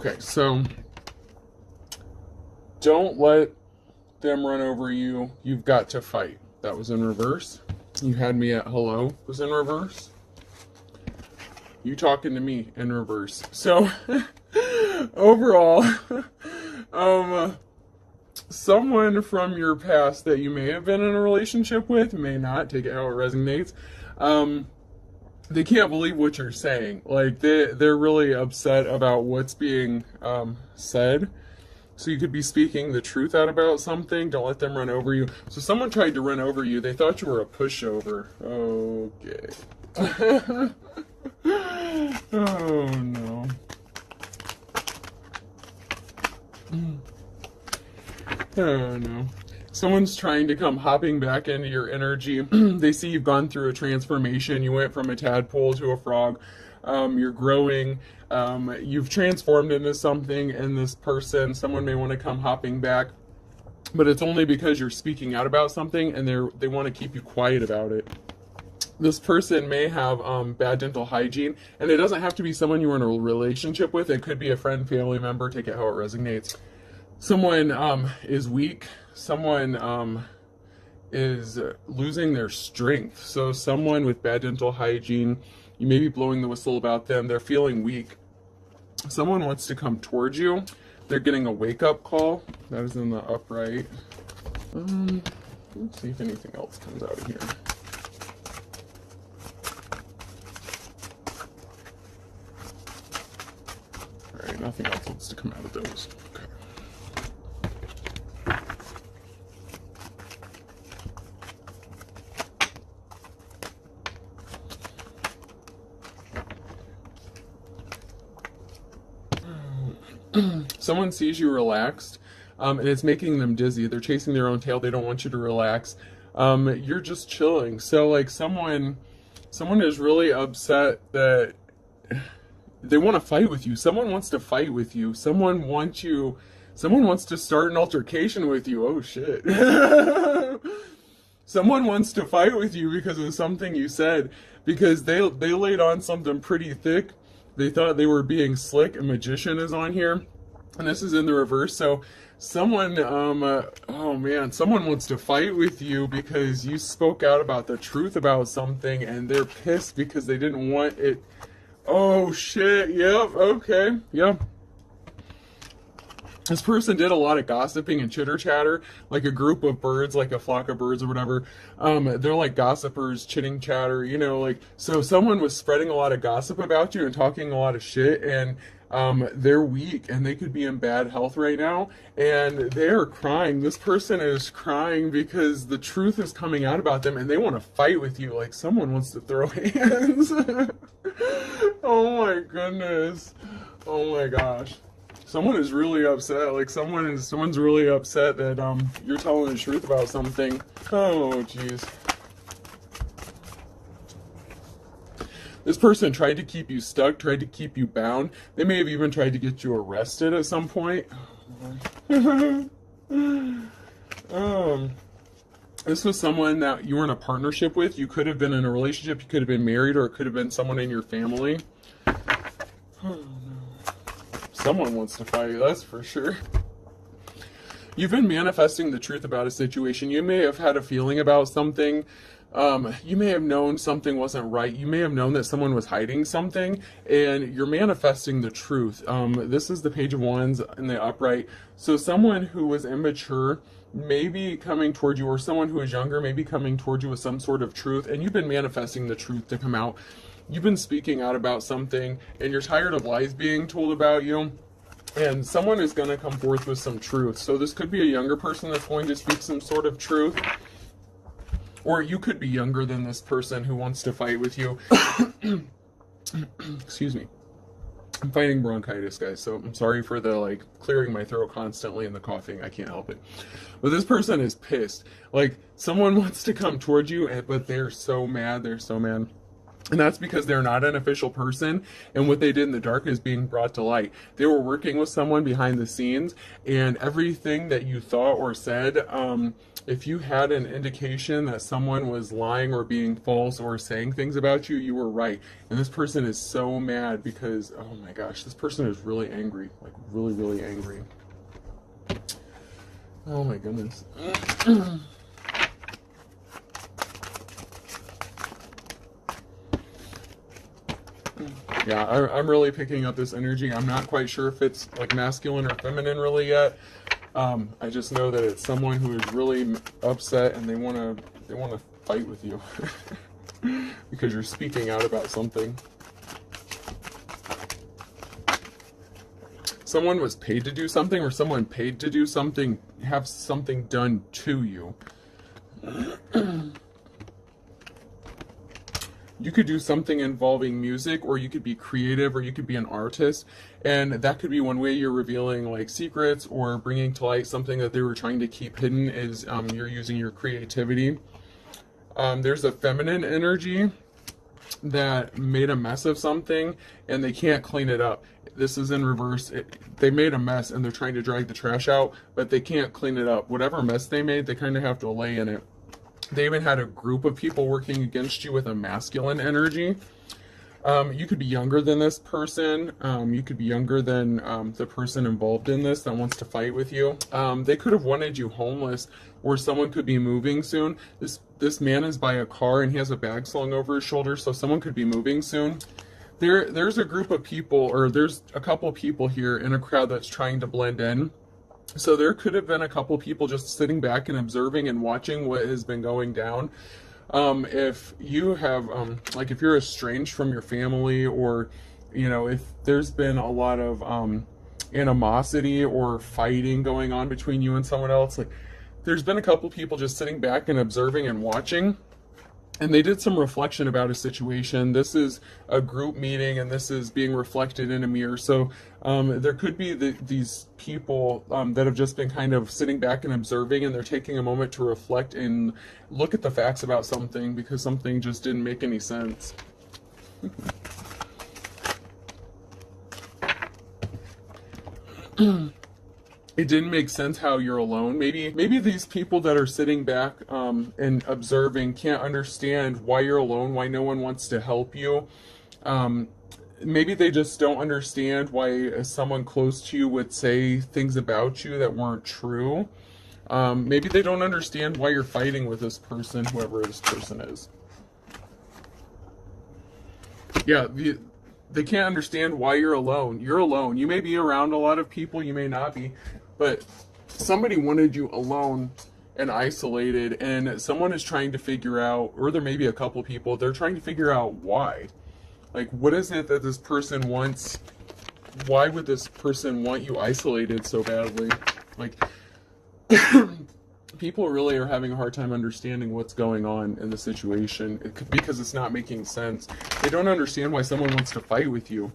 Okay, so don't let them run over you. You've got to fight. That was in reverse. You had me at hello was in reverse. You talking to me in reverse. So overall, someone from your past that you may have been in a relationship with, may not, take it how it resonates, they can't believe what you're saying. Like, they're really upset about what's being said. So you could be speaking the truth out about something. Don't let them run over you. So someone tried to run over you. They thought you were a pushover. Okay. Oh, no. Oh, no. Someone's trying to come hopping back into your energy. They see you've gone through a transformation. You went from a tadpole to a frog. You're growing. You've transformed into something, and this person, someone may want to come hopping back, but it's only because you're speaking out about something, and they want to keep you quiet about it. This person may have bad dental hygiene, and it doesn't have to be someone you were in a relationship with. It could be a friend, family member. Take it how it resonates. Someone is weak. Someone is losing their strength. So someone with bad dental hygiene, you may be blowing the whistle about them. They're feeling weak. Someone wants to come towards you. They're getting a wake-up call. That is in the upright. Let's see if anything else comes out of here. All right, nothing else wants to come out of those. Okay. Someone sees you relaxed, and it's making them dizzy. They're chasing their own tail. They don't want you to relax. You're just chilling. So, like, someone is really upset that they want to fight with you. Someone wants to fight with you. Someone wants to start an altercation with you. Oh, shit. Someone wants to fight with you because of something you said, because they laid on something pretty thick. They thought they were being slick. A magician is on here, and this is in the reverse. So someone, oh man, someone wants to fight with you because you spoke out about the truth about something, and they're pissed because they didn't want it. Oh shit, yep, okay, yep. This person did a lot of gossiping and chitter chatter, like a group of birds, like a flock of birds or whatever. They're like gossipers, chitting chatter, you know, like, so someone was spreading a lot of gossip about you and talking a lot of shit, and they're weak and they could be in bad health right now, and they're crying. This person is crying because the truth is coming out about them, and they want to fight with you. Like, someone wants to throw hands. Oh my goodness. Oh my gosh. Someone is really upset. Like, someone's really upset that you're telling the truth about something. Oh jeez. This person tried to keep you stuck, tried to keep you bound. They may have even tried to get you arrested at some point. This was someone that you were in a partnership with. You could have been in a relationship, you could have been married, or it could have been someone in your family. Someone wants to fight you, that's for sure. You've been manifesting the truth about a situation. You may have had a feeling about something. You may have known something wasn't right. You may have known that someone was hiding something, and you're manifesting the truth. This is the Page of Wands in the upright. So someone who was immature may be coming toward you, or someone who is younger may be coming toward you with some sort of truth, and you've been manifesting the truth to come out. You've been speaking out about something, and you're tired of lies being told about you, and someone is going to come forth with some truth. So this could be a younger person that's going to speak some sort of truth, or you could be younger than this person who wants to fight with you. Excuse me. I'm fighting bronchitis, guys, so I'm sorry for the, like, clearing my throat constantly and the coughing. I can't help it. But this person is pissed. Like, someone wants to come towards you, but they're so mad. They're so mad. And that's because they're not an official person, and what they did in the dark is being brought to light. They were working with someone behind the scenes, and everything that you thought or said if you had an indication that someone was lying or being false or saying things about you, you were right. And this person is so mad because, oh my gosh, this person is really angry. Like, really, really angry. Oh my goodness. Yeah, I'm really picking up this energy. I'm not quite sure if it's like masculine or feminine really yet. I just know that it's someone who is really upset and they want to fight with you because you're speaking out about something. Someone was paid to do something, or someone paid to do something, have something done to you. You could do something involving music, or you could be creative, or you could be an artist, and that could be one way you're revealing like secrets or bringing to light something that they were trying to keep hidden. Is you're using your creativity. There's a feminine energy that made a mess of something and they can't clean it up. This is in reverse. They made a mess and they're trying to drag the trash out, but they can't clean it up. Whatever mess they made, they kind of have to lay in it. They even had a group of people working against you with a masculine energy. You could be younger than this person. You could be younger than the person involved in this that wants to fight with you. They could have wanted you homeless, or someone could be moving soon. This man is by a car and he has a bag slung over his shoulder, so someone could be moving soon. There's a group of people, or there's a couple of people here in a crowd that's trying to blend in. So there could have been a couple people just sitting back and observing and watching what has been going down. If you have, like if you're estranged from your family, or, you know, if there's been a lot of animosity or fighting going on between you and someone else, like there's been a couple people just sitting back and observing and watching. And they did some reflection about a situation. This is a group meeting, and this is being reflected in a mirror. So there could be these people that have just been kind of sitting back and observing, and they're taking a moment to reflect and look at the facts about something because something just didn't make any sense. It didn't make sense how you're alone. Maybe these people that are sitting back and observing can't understand why you're alone, why no one wants to help you. Maybe they just don't understand why someone close to you would say things about you that weren't true. Maybe they don't understand why you're fighting with this person, whoever this person is. Yeah, they can't understand why you're alone. You're alone. You may be around a lot of people, you may not be, but somebody wanted you alone and isolated, and someone is trying to figure out, or there may be a couple people, they're trying to figure out why. Like, what is it that this person wants? Why would this person want you isolated so badly? Like, people really are having a hard time understanding what's going on in the situation because it's not making sense. They don't understand why someone wants to fight with you,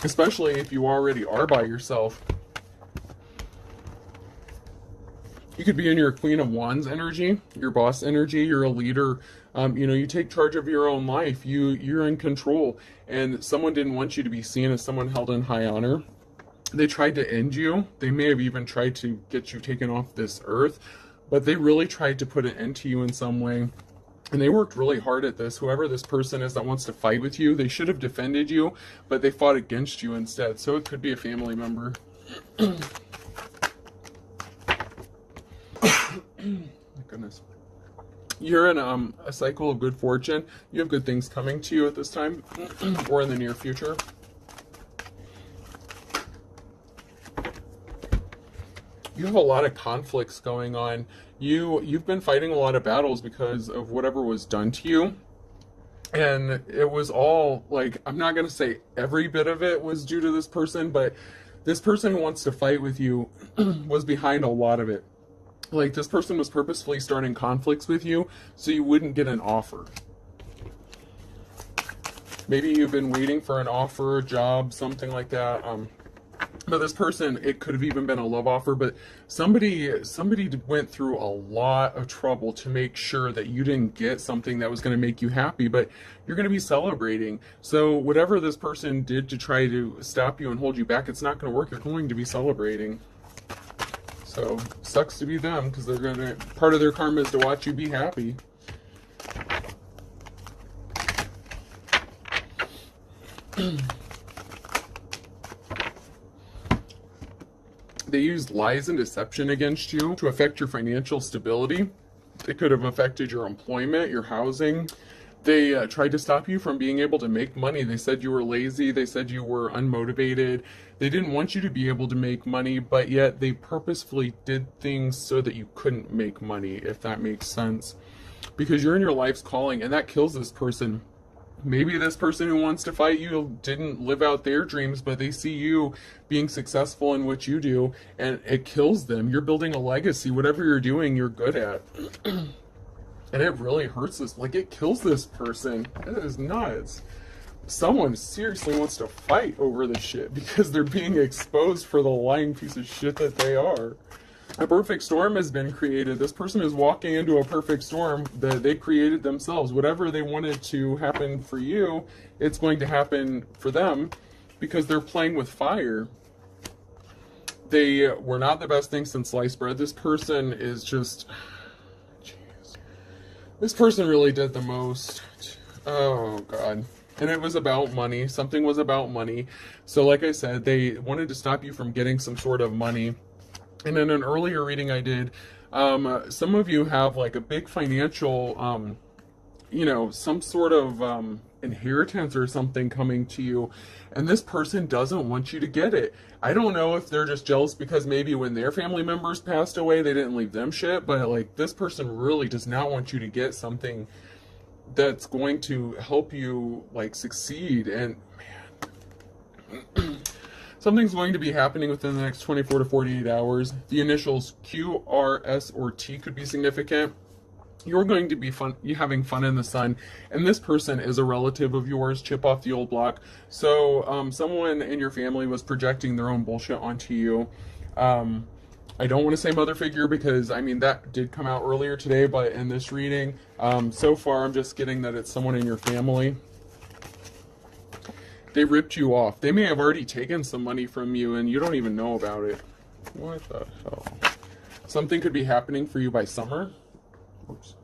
especially if you already are by yourself. You could be in your Queen of Wands energy, your boss energy. You're a leader. You know, you take charge of your own life. You're in control, and someone didn't want you to be seen as someone held in high honor. They tried to end you. They may have even tried to get you taken off this earth, but they really tried to put an end to you in some way. And they worked really hard at this. Whoever this person is that wants to fight with you, they should have defended you, but they fought against you instead. So it could be a family member. My goodness. You're in a cycle of good fortune. You have good things coming to you at this time or in the near future. You have a lot of conflicts going on. You've been fighting a lot of battles because of whatever was done to you. And it was all, like, I'm not going to say every bit of it was due to this person, but this person who wants to fight with you was behind a lot of it. Like, this person was purposefully starting conflicts with you so you wouldn't get an offer. Maybe you've been waiting for an offer, a job, something like that. But this person, it could have even been a love offer, but somebody went through a lot of trouble to make sure that you didn't get something that was going to make you happy, but you're going to be celebrating. So whatever this person did to try to stop you and hold you back, it's not going to work. You're going to be celebrating. So, sucks to be them, because they're gonna, part of their karma is to watch you be happy. They used lies and deception against you to affect your financial stability. It could have affected your employment, your housing. They tried to stop you from being able to make money. They said you were lazy. They said you were unmotivated. They didn't want you to be able to make money, but yet they purposefully did things so that you couldn't make money, if that makes sense. Because you're in your life's calling, and that kills this person. Maybe this person who wants to fight you didn't live out their dreams, but they see you being successful in what you do, and it kills them. You're building a legacy. Whatever you're doing, you're good at. And it really hurts this. Like, it kills this person. It is nuts. Someone seriously wants to fight over this shit because they're being exposed for the lying piece of shit that they are. A perfect storm has been created. This person is walking into a perfect storm that they created themselves. Whatever they wanted to happen for you, it's going to happen for them because they're playing with fire. They were not the best thing since sliced bread. This person is just... Jeez. This person really did the most. Oh, God. And it was about money. Something was about money. So like I said, they wanted to stop you from getting some sort of money. And in an earlier reading I did, some of you have like a big financial, you know, some sort of inheritance or something coming to you. And this person doesn't want you to get it. I don't know if they're just jealous because maybe when their family members passed away, they didn't leave them shit. But like, this person really does not want you to get something that's going to help you like succeed. And man, something's going to be happening within the next 24 to 48 hours. The initials Q, R, S, or T could be significant. You're going to be having fun in the sun, and this person is a relative of yours. Chip off the old block. So someone in your family was projecting their own bullshit onto you. I don't want to say mother figure because, I mean, that did come out earlier today, but in this reading, so far I'm just getting that it's someone in your family. They ripped you off. They may have already taken some money from you and you don't even know about it. What the hell? Something could be happening for you by summer. Oops.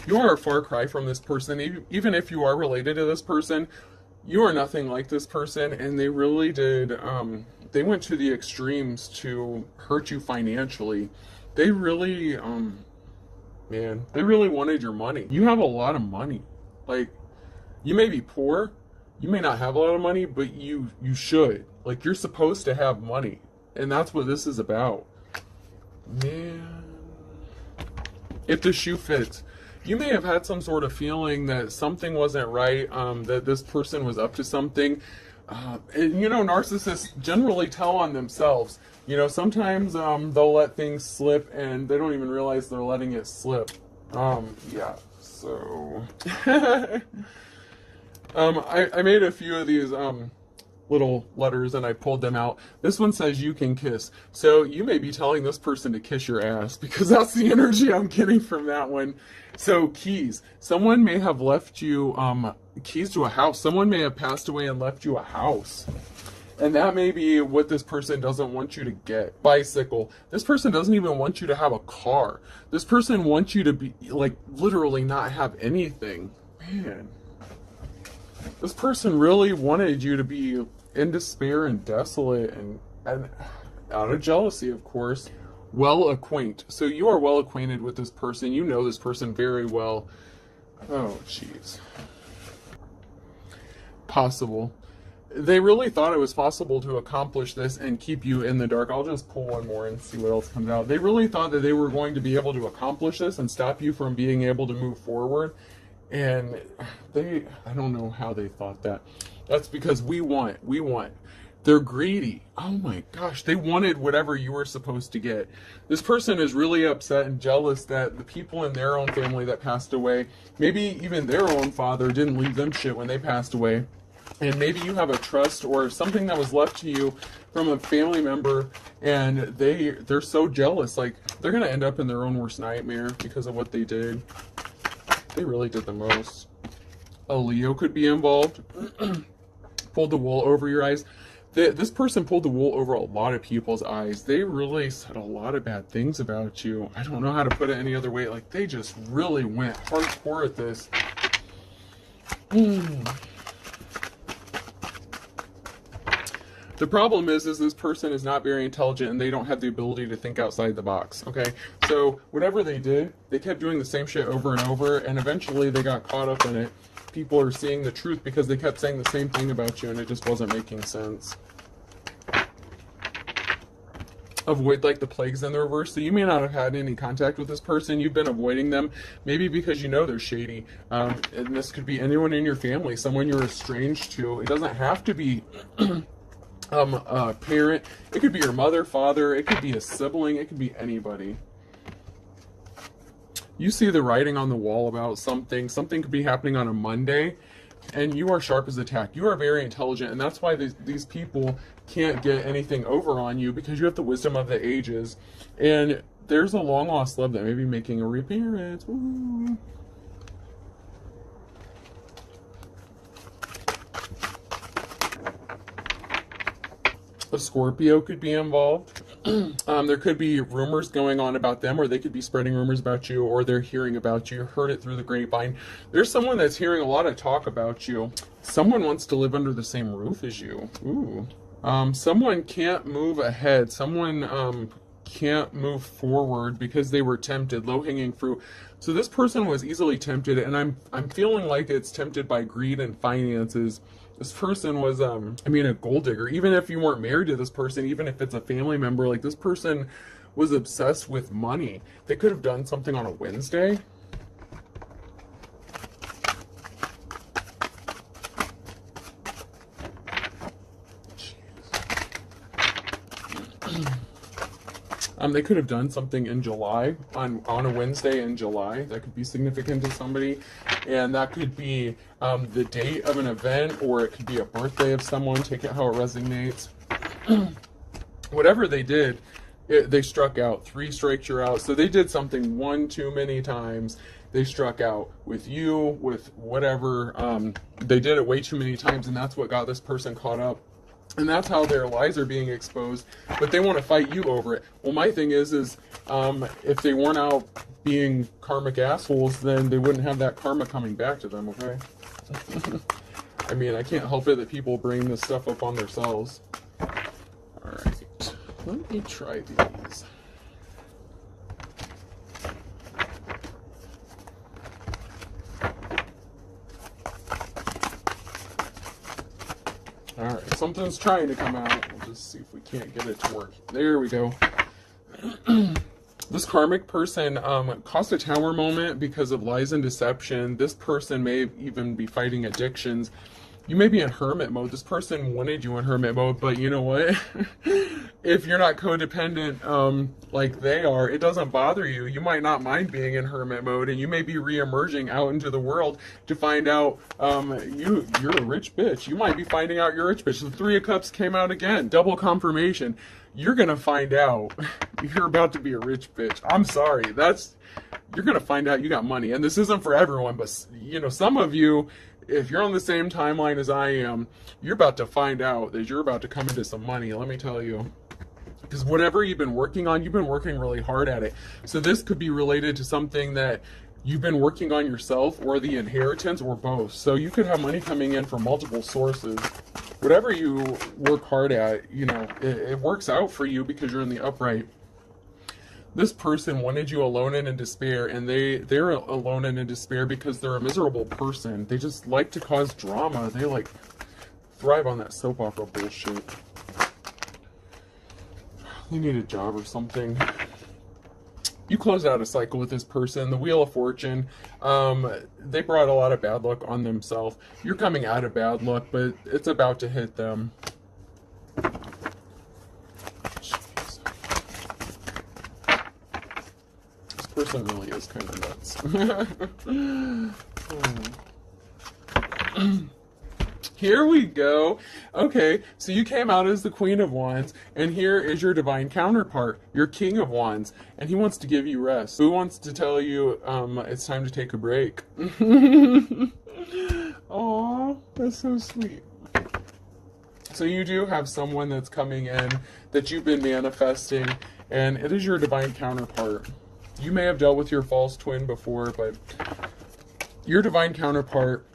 You are a far cry from this person. Even if you are related to this person, you are nothing like this person, and they really did, they went to the extremes to hurt you financially. They really, man, they really wanted your money. You have a lot of money. Like, you may be poor, you may not have a lot of money, but you should. Like, you're supposed to have money, and that's what this is about. Man, if the shoe fits. You may have had some sort of feeling that something wasn't right, that this person was up to something. And, you know, narcissists generally tell on themselves. You know, sometimes they'll let things slip and they don't even realize they're letting it slip. Yeah, so... I made a few of these little letters and I pulled them out. This one says you can kiss. So you may be telling this person to kiss your ass because that's the energy I'm getting from that one. So keys. Someone may have left you keys to a house. Someone may have passed away and left you a house. And that may be what this person doesn't want you to get. Bicycle. This person doesn't even want you to have a car. This person wants you to be, like, literally not have anything. Man. This person really wanted you to be in despair and desolate and out of jealousy, of course. Well acquainted. So you are well acquainted with this person. You know this person very well. Oh, jeez. Possible. They really thought it was possible to accomplish this and keep you in the dark. I'll just pull one more and see what else comes out. They really thought that they were going to be able to accomplish this and stop you from being able to move forward. And I don't know how they thought that. That's because we want. They're greedy. Oh my gosh, they wanted whatever you were supposed to get. This person is really upset and jealous that the people in their own family that passed away, maybe even their own father didn't leave them shit when they passed away. And maybe you have a trust or something that was left to you from a family member, and they're so jealous. Like, they're going to end up in their own worst nightmare because of what they did. They really did the most. A Leo could be involved. pulled the wool over your eyes. This person pulled the wool over a lot of people's eyes. They really said a lot of bad things about you. I don't know how to put it any other way. Like, they just really went hardcore at this. The problem is this person is not very intelligent and they don't have the ability to think outside the box, okay? So whatever they did, they kept doing the same shit over and over, and eventually they got caught up in it. People are seeing the truth because they kept saying the same thing about you and it just wasn't making sense. Avoid like the plagues in the reverse. So you may not have had any contact with this person. You've been avoiding them, maybe because you know they're shady. And this could be anyone in your family, someone you're estranged to. It doesn't have to be a parent. It could be your mother, father. It could be a sibling. It could be anybody. You see the writing on the wall about something. Something could be happening on a Monday, and you are sharp as a tack. You are very intelligent, and that's why these people can't get anything over on you, because you have the wisdom of the ages. And there's a long lost love that may be making a reappearance. Ooh. A Scorpio could be involved. There could be rumors going on about them, or they could be spreading rumors about you, or they're hearing about you, heard it through the grapevine. There's someone that's hearing a lot of talk about you. Someone wants to live under the same roof as you. Ooh. Someone can't move ahead. Someone can't move forward because they were tempted, low-hanging fruit. So this person was easily tempted, and I'm feeling like it's tempted by greed and finances. This person was, I mean, a gold digger. Even if you weren't married to this person, even if it's a family member, like, this person was obsessed with money. They could have done something on a Wednesday. They could have done something in July, on a Wednesday in July. That could be significant to somebody. And that could be the date of an event, or it could be a birthday of someone. Take it how it resonates. Whatever they did, they struck out. 3 strikes, you're out. So they did something one too many times. They struck out with you, with whatever. They did it way too many times, and that's what got this person caught up. And that's how their lies are being exposed, but they want to fight you over it. Well, my thing is if they weren't out being karmic assholes, then they wouldn't have that karma coming back to them, okay? I mean, I can't help it that people bring this stuff up on themselves. Alright, let me try these. Alright, something's trying to come out. We'll just see if we can't get it to work. There we go. This karmic person caused a tower moment because of lies and deception. This person may even be fighting addictions. You may be in hermit mode. This person wanted you in hermit mode, but you know what? If you're not codependent like they are, it doesn't bother you. You might not mind being in hermit mode, and you may be re-emerging out into the world to find out you're a rich bitch. You might be finding out you're a rich bitch. The 3 of Cups came out again. Double confirmation. You're going to find out you're about to be a rich bitch. I'm sorry. You're going to find out you got money. And this isn't for everyone, but you know, some of you, if you're on the same timeline as I am, you're about to find out that you're about to come into some money, let me tell you. Because whatever you've been working on, you've been working really hard at it. So this could be related to something that you've been working on yourself, or the inheritance, or both. So you could have money coming in from multiple sources. Whatever you work hard at, you know, it works out for you because you're in the upright. This person wanted you alone and in despair, and they're alone and in despair because they're a miserable person. They just like to cause drama. They like thrive on that soap opera bullshit. They need a job or something. You closed out a cycle with this person. The Wheel of Fortune, they brought a lot of bad luck on themselves. You're coming out of bad luck, but it's about to hit them. Person really is kind of nuts. Here we go. Okay, so you came out as the Queen of Wands, and here is your divine counterpart, your King of Wands, and he wants to give you rest. Who wants to tell you it's time to take a break? Aw, that's so sweet. So you do have someone that's coming in that you've been manifesting, and it is your divine counterpart. You may have dealt with your false twin before, but your divine counterpart,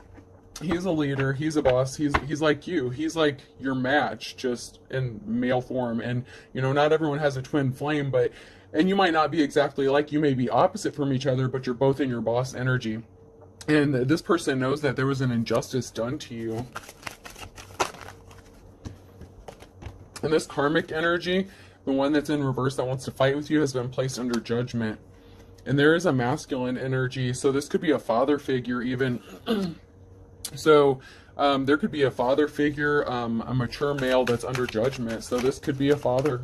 he's a leader, he's a boss, he's like you. He's like your match, just in male form. And, you know, not everyone has a twin flame, but, and you might not be exactly like, you may be opposite from each other, but you're both in your boss energy. And this person knows that there was an injustice done to you. And this karmic energy, the one that's in reverse that wants to fight with you, has been placed under judgment. And there is a masculine energy, so this could be a father figure even. So there could be a father figure, a mature male that's under judgment. So this could be a father.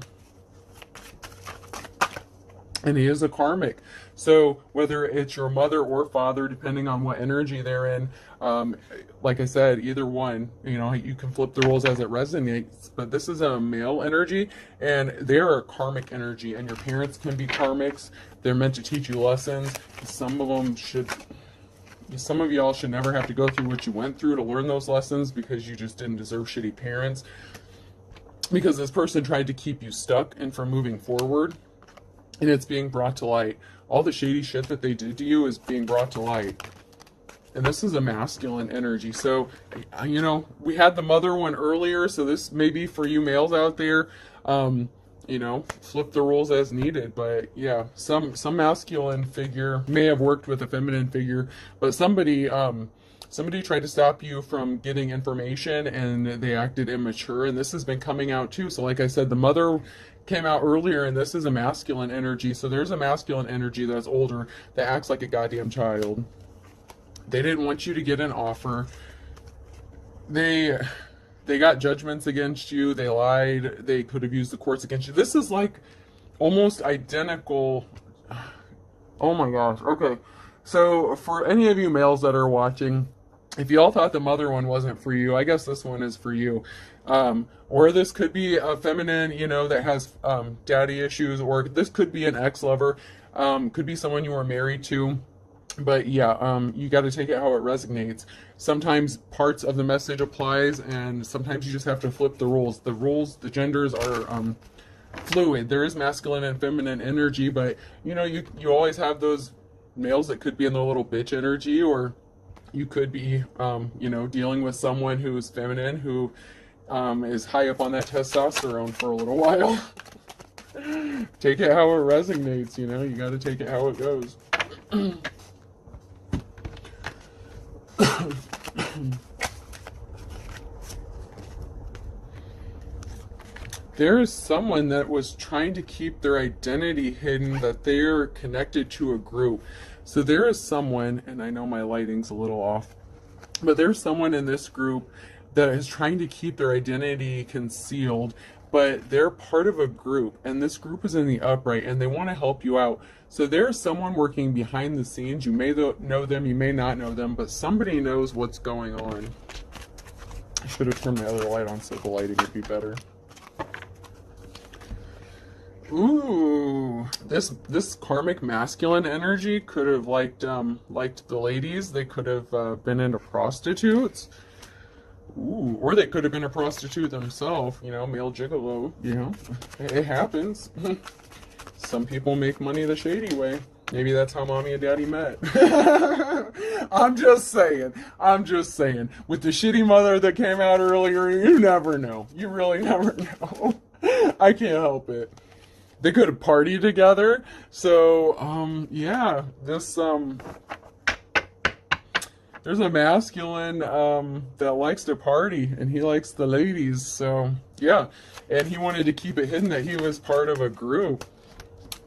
And he is a karmic. So whether it's your mother or father, depending on what energy they're in, like I said, either one, you know, you can flip the roles as it resonates. But this is a male energy, and they're a karmic energy. And your parents can be karmics. They're meant to teach you lessons. Some of them should... Some of y'all should never have to go through what you went through to learn those lessons, because you just didn't deserve shitty parents. Because this person tried to keep you stuck and from moving forward. And it's being brought to light. All the shady shit that they did to you is being brought to light. And this is a masculine energy. So, you know, we had the mother one earlier. So this may be for you males out there. You know, flip the roles as needed. But yeah, some masculine figure may have worked with a feminine figure, but somebody tried to stop you from getting information, and they acted immature, and this has been coming out too. So like I said, the mother came out earlier, and this is a masculine energy. So there's a masculine energy that's older that acts like a goddamn child. They didn't want you to get an offer. They got judgments against you. They lied. They could have used the courts against you. This is like almost identical. Oh my gosh. Okay. So for any of you males that are watching, if you all thought the mother one wasn't for you, I guess this one is for you. Or this could be a feminine, you know, that has daddy issues, or this could be an ex-lover. Could be someone you were married to. But yeah, you got to take it how it resonates. Sometimes parts of the message applies, and sometimes you just have to flip the roles. The genders are fluid. There is masculine and feminine energy, but you know, you always have those males that could be in the little bitch energy, or you could be, you know, dealing with someone who's feminine, who is high up on that testosterone for a little while. Take it how it resonates, you know, you got to take it how it goes. There is someone that was trying to keep their identity hidden, that they're connected to a group. So there is someone, and I know my lighting's a little off, but there's someone in this group that is trying to keep their identity concealed, but they're part of a group, and this group is in the upright, and they want to help you out. So there's someone working behind the scenes. You may know them, you may not know them, but somebody knows what's going on. I should have turned my other light on so the lighting would be better. Ooh, this karmic masculine energy could have liked the ladies. They could have been into prostitutes. Ooh, or they could have been a prostitute themselves, you know, male gigolo, you know, it happens. Some people make money the shady way. Maybe that's how mommy and daddy met. I'm just saying. With the shitty mother that came out earlier, you never know. You really never know. I can't help it. They could have partied together. So, yeah, this, there's a masculine that likes to party, and he likes the ladies. So, yeah, and he wanted to keep it hidden that he was part of a group.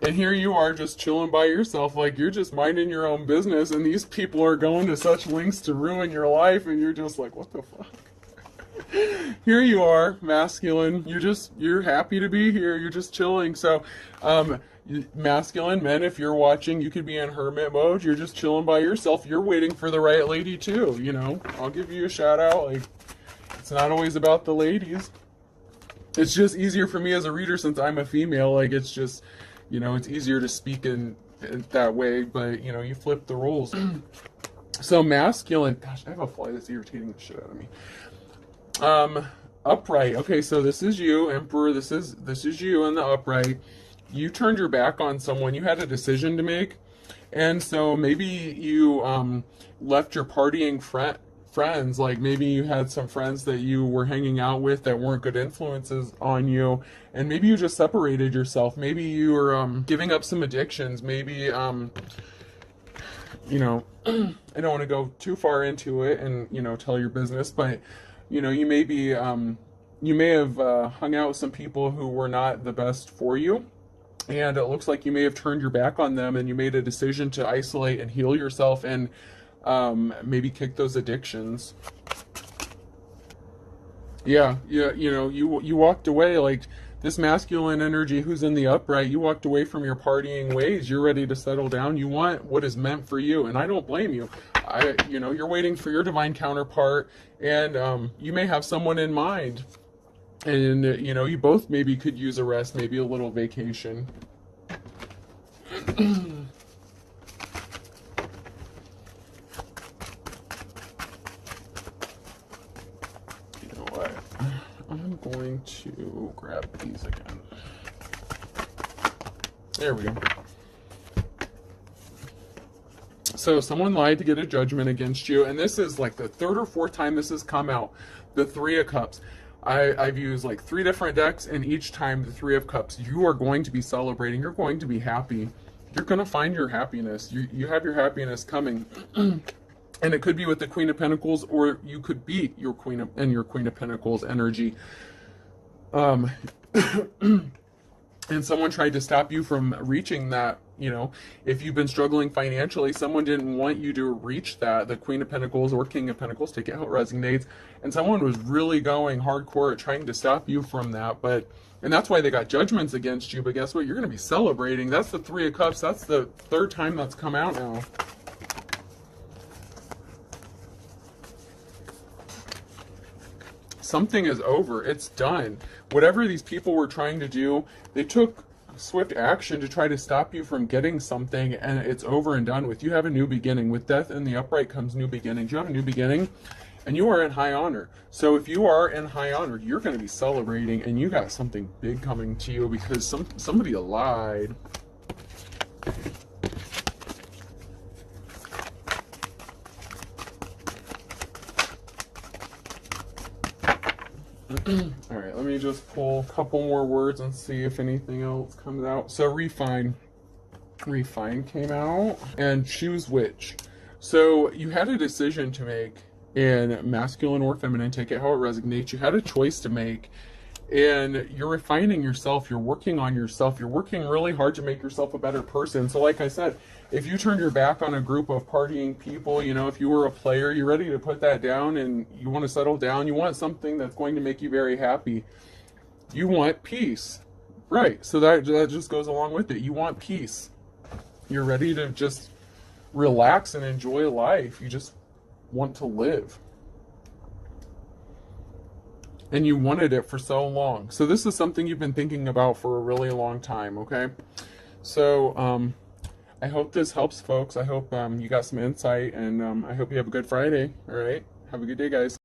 And here you are just chilling by yourself, like you're just minding your own business, and these people are going to such lengths to ruin your life, and you're just like, what the fuck? Here you are, masculine. You're happy to be here. You're just chilling. So, masculine men, if you're watching, you could be in hermit mode. You're just chilling by yourself. You're waiting for the right lady too, you know. I'll give you a shout out. Like, it's not always about the ladies. It's just easier for me as a reader since I'm a female. Like, it's just, you know, it's easier to speak in that way, but you know, you flip the roles. So masculine, gosh, I have a fly that's irritating the shit out of me. Upright. Okay, so this is you, Emperor. This is you in the upright. You turned your back on someone. You had a decision to make, and so maybe you left your partying friends. Like maybe you had some friends that you were hanging out with that weren't good influences on you, and maybe you just separated yourself. Maybe you were giving up some addictions. Maybe you know, I don't want to go too far into it and, tell your business, but, you may be, you may have hung out with some people who were not the best for you. And it looks like you may have turned your back on them and you made a decision to isolate and heal yourself and maybe kick those addictions. Yeah, yeah, you walked away like this masculine energy who's in the upright. You walked away from your partying ways. You're ready to settle down. You want what is meant for you, and I don't blame you. You're waiting for your divine counterpart, and you may have someone in mind, and you both maybe could use a rest, maybe a little vacation. I'm going to grab these again. There we go. So someone lied to get a judgment against you, and this is like the third or fourth time this has come out. The Three of Cups. I've used like 3 different decks, and each time the Three of Cups, you are going to be celebrating. You're going to be happy. You're going to find your happiness. You have your happiness coming. And it could be with the Queen of Pentacles, or you could be your Queen of Pentacles energy. And someone tried to stop you from reaching that. If you've been struggling financially, someone didn't want you to reach that, the Queen of Pentacles or King of Pentacles, take it how it resonates. And someone was really going hardcore at trying to stop you from that. And that's why they got judgments against you. But guess what? You're going to be celebrating. That's the Three of Cups. That's the third time that's come out now. Something is over. It's done. Whatever these people were trying to do, they took swift action to try to stop you from getting something, and it's over and done with. You have a new beginning. With death in the upright comes new beginnings. You have a new beginning, and you are in high honor. So if you are in high honor, you're going to be celebrating, and you got something big coming to you because somebody lied. All right, let me just pull a couple more words and see if anything else comes out. So refine came out, and choose which. So you had a decision to make in masculine or feminine, take it how it resonates. You had a choice to make, and you're refining yourself. You're working on yourself. You're working really hard to make yourself a better person. So like I said, if you turned your back on a group of partying people, if you were a player, you're ready to put that down and you want to settle down. You want something that's going to make you very happy. You want peace. Right. So that just goes along with it. You want peace. You're ready to just relax and enjoy life. You just want to live. And you wanted it for so long. So this is something you've been thinking about for a really long time, okay? So I hope this helps, folks. I hope you got some insight, and I hope you have a good Friday, all right? Have a good day, guys.